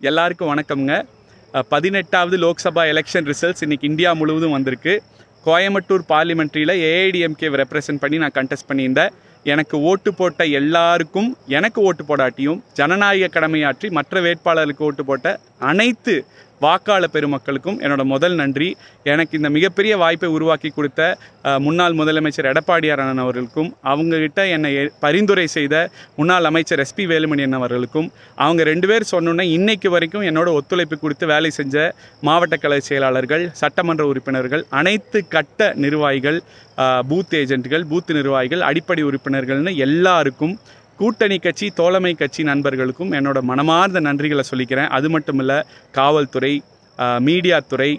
எல்லாருக்கும் வணக்கம்ங்க. 18வது Lok Sabha election results இன்றைக்கி இந்தியா முழுவதும் வந்திருக்கு. கோயம்புத்தூர் பார்லிமெண்ட்ரியில் ஏஐடிஎம்கே ரெப்ரசன்ட் பண்ணி நான் கண்டெஸ்ட் பண்ணியிருந்தேன். எனக்கு ஓட்டு போட்ட எல்லாருக்கும், எனக்கு ஓட்டு போடாட்டியும் ஜனநாயக கடமையாற்றி மற்ற வேட்பாளர்களுக்கு ஓட்டு போட்ட அனைத்து வாக்காளர் பெருமக்களுக்கும் என்னோட முதல் நன்றி. எனக்கு இந்த மிகப்பெரிய வாய்ப்பை உருவாக்கி கொடுத்த முன்னாள் முதலமைச்சர் எடப்பாடியார் அண்ணன் அவர்களுக்கும், அவங்ககிட்ட என்னை பரிந்துரை செய்த முன்னாள் அமைச்சர் எஸ்பி வேலுமணி அவர்களுக்கும், அவங்க 2 பேர் சொன்னோன்னே இன்னைக்கு வரைக்கும் என்னோட ஒத்துழைப்பு கொடுத்து வேலை செஞ்ச மாவட்ட கழக செயலாளர்கள், சட்டமன்ற உறுப்பினர்கள், அனைத்து கட்ட நிர்வாகிகள், பூத் ஏஜென்ட்கள், பூத் நிர்வாகிகள், அடிப்படை உறுப்பினர்கள்னு எல்லாருக்கும், கூட்டணி கட்சி, தோழமை கட்சி நண்பர்களுக்கும் என்னோட மனமார்ந்த நன்றிகளை சொல்லிக்கிறேன். அது மட்டும் இல்லை, காவல்துறை, மீடியா துறை,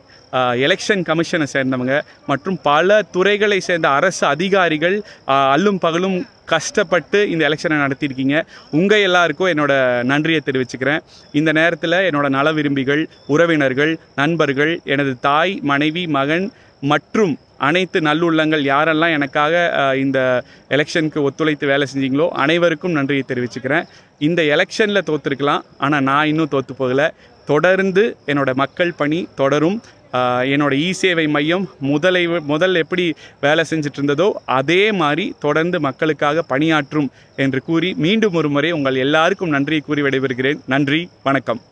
எலெக்ஷன் கமிஷனை சேர்ந்தவங்க மற்றும் பல துறைகளை சேர்ந்த அரசு அதிகாரிகள் அல்லும் பகலும் கஷ்டப்பட்டு இந்த எலெக்ஷனை நடத்தியிருக்கீங்க. உங்கள் எல்லாருக்கும் என்னோட நன்றியை தெரிவிச்சுக்கிறேன். இந்த நேரத்தில் என்னோட நல விரும்பிகள், உறவினர்கள், நண்பர்கள், எனது தாய், மனைவி, மகன் மற்றும் அனைத்து நல்லுள்ளங்கள் யாரெல்லாம் எனக்காக இந்த எலெக்ஷனுக்கு ஒத்துழைத்து வேலை செஞ்சீங்களோ அனைவருக்கும் நன்றியை தெரிவிச்சுக்கிறேன். இந்த எலெக்ஷனில் தோற்றுருக்கலாம், ஆனால் நான் இன்னும் தோற்று போகலை. தொடர்ந்து என்னோட மக்கள் பணி தொடரும். என்னோட சேவை மையம் முதல் எப்படி வேலை செஞ்சுட்டு இருந்ததோ அதே மாதிரி தொடர்ந்து மக்களுக்காக பணியாற்றும் என்று கூறி மீண்டும் ஒரு முறை உங்கள் எல்லாருக்கும் நன்றியை கூறி விடைபெறுகிறேன். நன்றி, வணக்கம்.